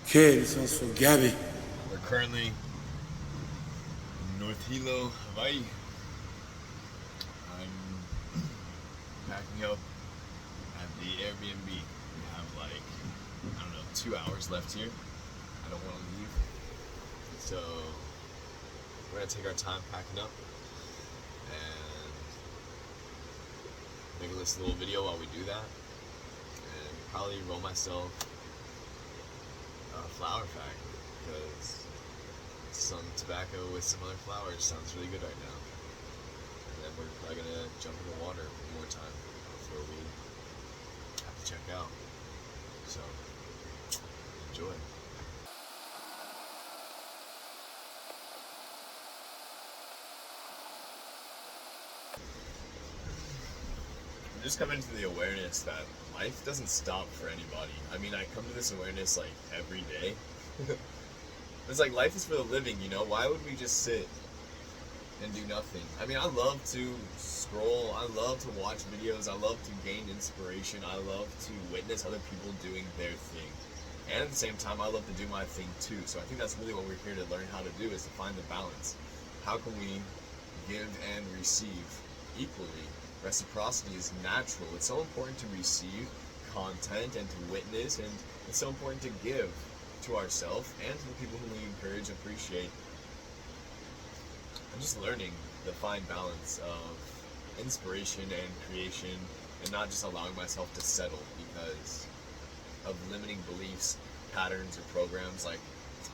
Okay, this one's for Gabby. We're currently in North Hilo, Hawaii. I'm packing up at the Airbnb. We have like, I don't know, 2 hours left here. I don't want to leave. So we're going to take our time packing up and make this little video while we do that. And probably roll myself a flower fact, because some tobacco with some other flowers sounds really good right now. And then we're probably gonna jump in the water one more time before we have to check out. So enjoy. I'm just coming to the awareness that life doesn't stop for anybody. I mean, I come to this awareness like every day. It's like life is for the living, you know? Why would we just sit and do nothing? I mean, I love to scroll, I love to watch videos, I love to gain inspiration, I love to witness other people doing their thing. And at the same time, I love to do my thing too. So I think that's really what we're here to learn how to do, is to find the balance. How can we give and receive equally? Reciprocity is natural. It's so important to receive content and to witness, and it's so important to give to ourselves and to the people who we encourage, appreciate. I'm just learning the fine balance of inspiration and creation, and not just allowing myself to settle because of limiting beliefs, patterns, or programs. Like,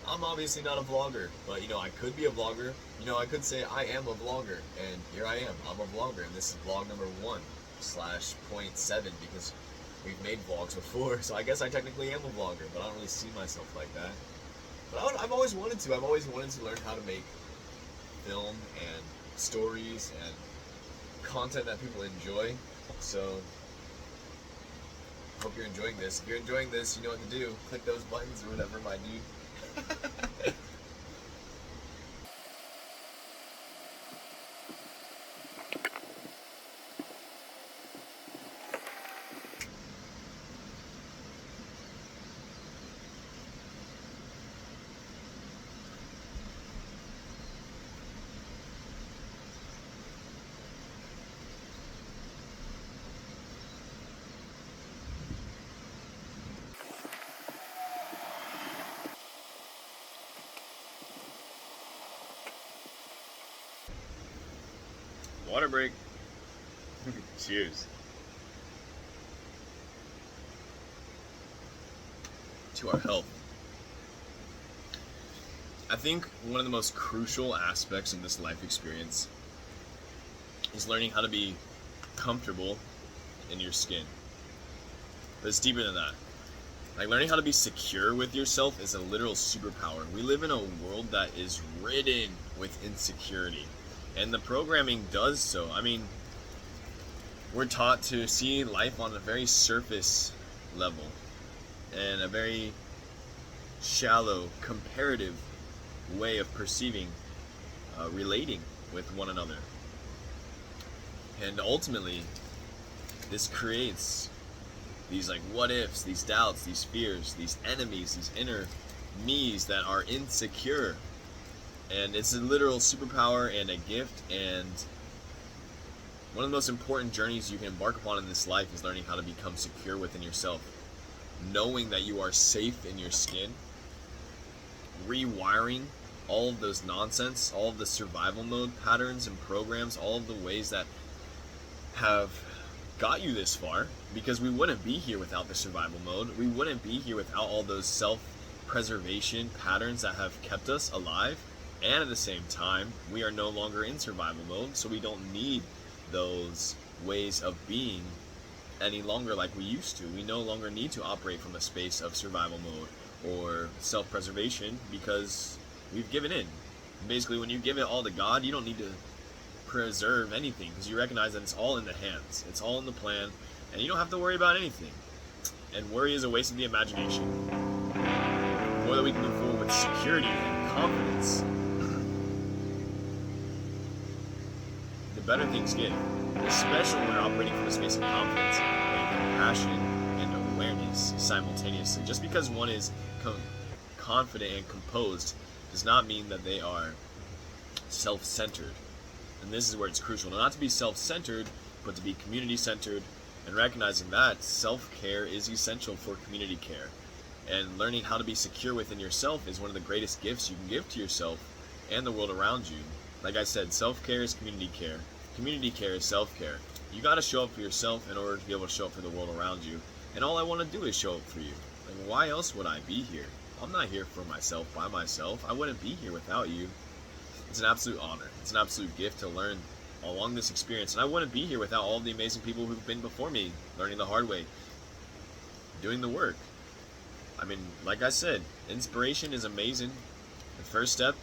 I'm obviously not a vlogger, but you know, I could be a vlogger. You know, I could say I am a vlogger, and here I am. I'm a vlogger, and this is vlog number 1/.7, because we've made vlogs before, so I guess I technically am a vlogger, but I don't really see myself like that. But I've always wanted to. I've always wanted to learn how to make film and stories and content that people enjoy. So hope you're enjoying this. If you're enjoying this, you know what to do. Click those buttons or whatever, my dude. Water break. Cheers. To our health. I think one of the most crucial aspects of this life experience is learning how to be comfortable in your skin. But it's deeper than that. Like, learning how to be secure with yourself is a literal superpower. We live in a world that is ridden with insecurity. And the programming does so. I mean, we're taught to see life on a very surface level and a very shallow, comparative way of perceiving, relating with one another. And ultimately, this creates these like what ifs, these doubts, these fears, these enemies, these inner me's that are insecure. And it's a literal superpower and a gift, and one of the most important journeys you can embark upon in this life is learning how to become secure within yourself. Knowing that you are safe in your skin, rewiring all of those nonsense, all of the survival mode patterns and programs, all of the ways that have got you this far, because we wouldn't be here without the survival mode. We wouldn't be here without all those self-preservation patterns that have kept us alive. And at the same time, we are no longer in survival mode, so we don't need those ways of being any longer like we used to. We no longer need to operate from a space of survival mode or self-preservation, because we've given in. Basically, when you give it all to God, you don't need to preserve anything, because you recognize that it's all in the hands. It's all in the plan, and you don't have to worry about anything. And worry is a waste of the imagination. The more that we can move forward with security and confidence, better things get, especially when we're operating from a space of confidence and compassion and awareness simultaneously. Just because one is confident and composed does not mean that they are self-centered. And this is where it's crucial, not to be self-centered, but to be community-centered, and recognizing that self-care is essential for community care. And learning how to be secure within yourself is one of the greatest gifts you can give to yourself and the world around you. Like I said, self-care is community care. Community care is self-care. You got to show up for yourself in order to be able to show up for the world around you. And all I want to do is show up for you. Like, why else would I be here? I'm not here for myself by myself. I wouldn't be here without you. It's an absolute honor. It's an absolute gift to learn along this experience. And I wouldn't be here without all the amazing people who've been before me, learning the hard way, doing the work. I mean, like I said, inspiration is amazing. The first step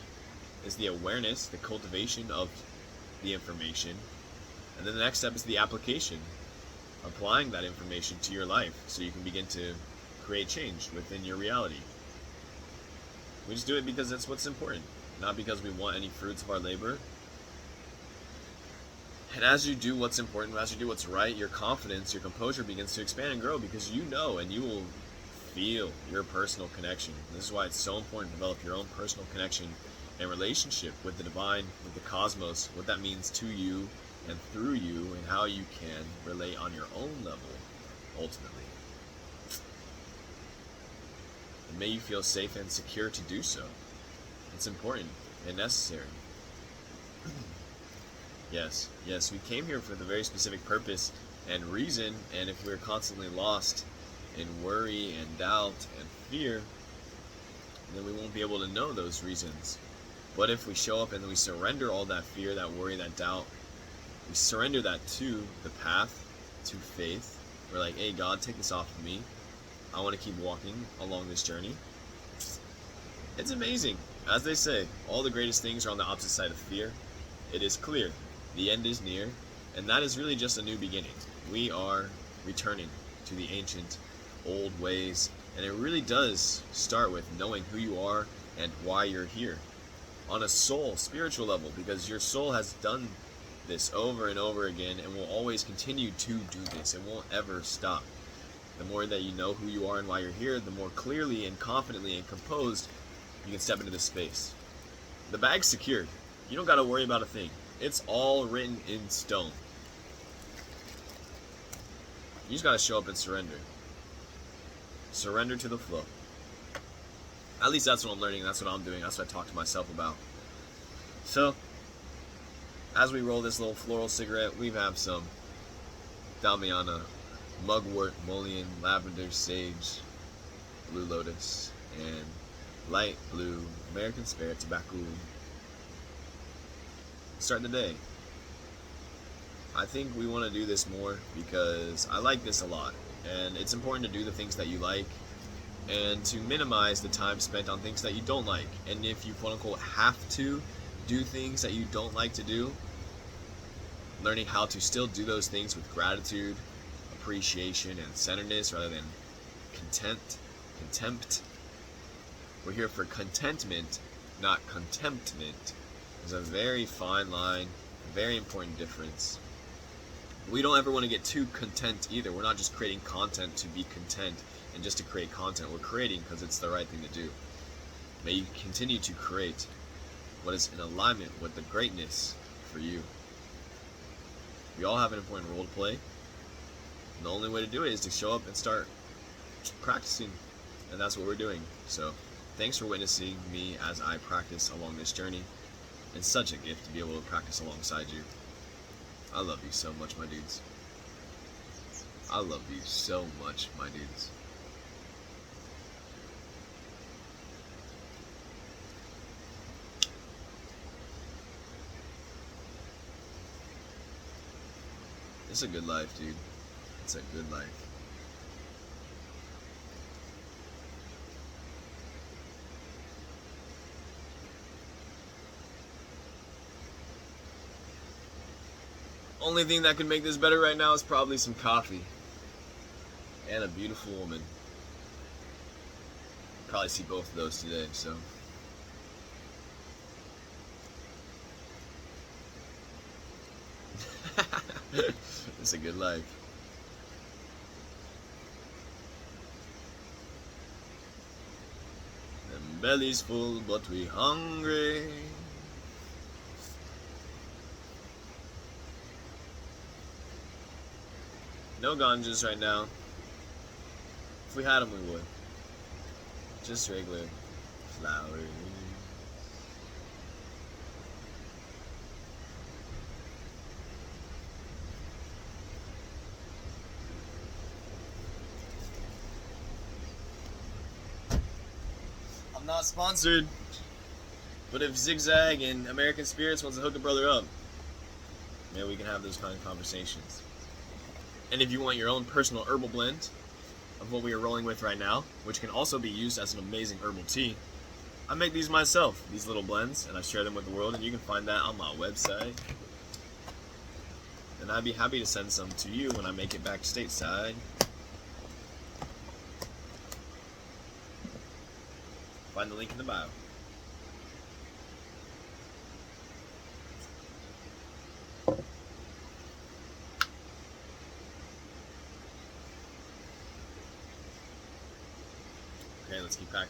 is the awareness, the cultivation of the information. And then the next step is the application, applying that information to your life so you can begin to create change within your reality. We just do it because that's what's important, not because we want any fruits of our labor. And as you do what's important, as you do what's right, your confidence, your composure begins to expand and grow, because you know and you will feel your personal connection. This is why it's so important to develop your own personal connection and relationship with the divine, with the cosmos, what that means to you and through you, and how you can relate on your own level, ultimately. And may you feel safe and secure to do so. It's important and necessary. Yes, we came here for the very specific purpose and reason, and if we're constantly lost in worry and doubt and fear, then we won't be able to know those reasons. But if we show up and we surrender all that fear, that worry, that doubt, we surrender that to the path, to faith. We're like, hey, God, take this off of me. I want to keep walking along this journey. It's amazing. As they say, all the greatest things are on the opposite side of fear. It is clear. The end is near. And that is really just a new beginning. We are returning to the ancient, old ways. And it really does start with knowing who you are and why you're here. On a soul, spiritual level, because your soul has done this over and over again and will always continue to do this. It won't ever stop. The more that you know who you are and why you're here, the more clearly and confidently and composed you can step into this space. The bag's secured. You don't got to worry about a thing. It's all written in stone. You just got to show up and surrender. Surrender to the flow. At least that's what I'm learning. That's what I'm doing. That's what I talk to myself about. So, as we roll this little floral cigarette, we have some Damiana, mugwort, mullein, lavender, sage, blue lotus, and light blue American Spirit tobacco. Start the day. I think we want to do this more because I like this a lot, and it's important to do the things that you like and to minimize the time spent on things that you don't like. And if you quote unquote have to do things that you don't like to do, learning how to still do those things with gratitude, appreciation, and centeredness rather than contempt. We're here for contentment, not contemptment. There's a very fine line, a very important difference. We don't ever want to get too content either. We're not just creating content to be content and just to create content. We're creating because it's the right thing to do. May you continue to create what is in alignment with the greatness for you. We all have an important role to play. And the only way to do it is to show up and start practicing. And that's what we're doing. So, thanks for witnessing me as I practice along this journey. It's such a gift to be able to practice alongside you. I love you so much, my dudes. I love you so much, my dudes. It's a good life, dude. It's a good life. Only thing that could make this better right now is probably some coffee. And a beautiful woman. Probably see both of those today, so. It's a good life. And belly's full, but we hungry. No ganjas right now. If we had them, we would. Just regular flowers. I'm not sponsored, but if Zigzag and American Spirits wants to hook a brother up, maybe we can have those kind of conversations. And if you want your own personal herbal blend of what we are rolling with right now, which can also be used as an amazing herbal tea, I make these myself, these little blends, and I share them with the world, and you can find that on my website. And I'd be happy to send some to you when I make it back stateside. Find the link in the bio. Okay, let's keep packing.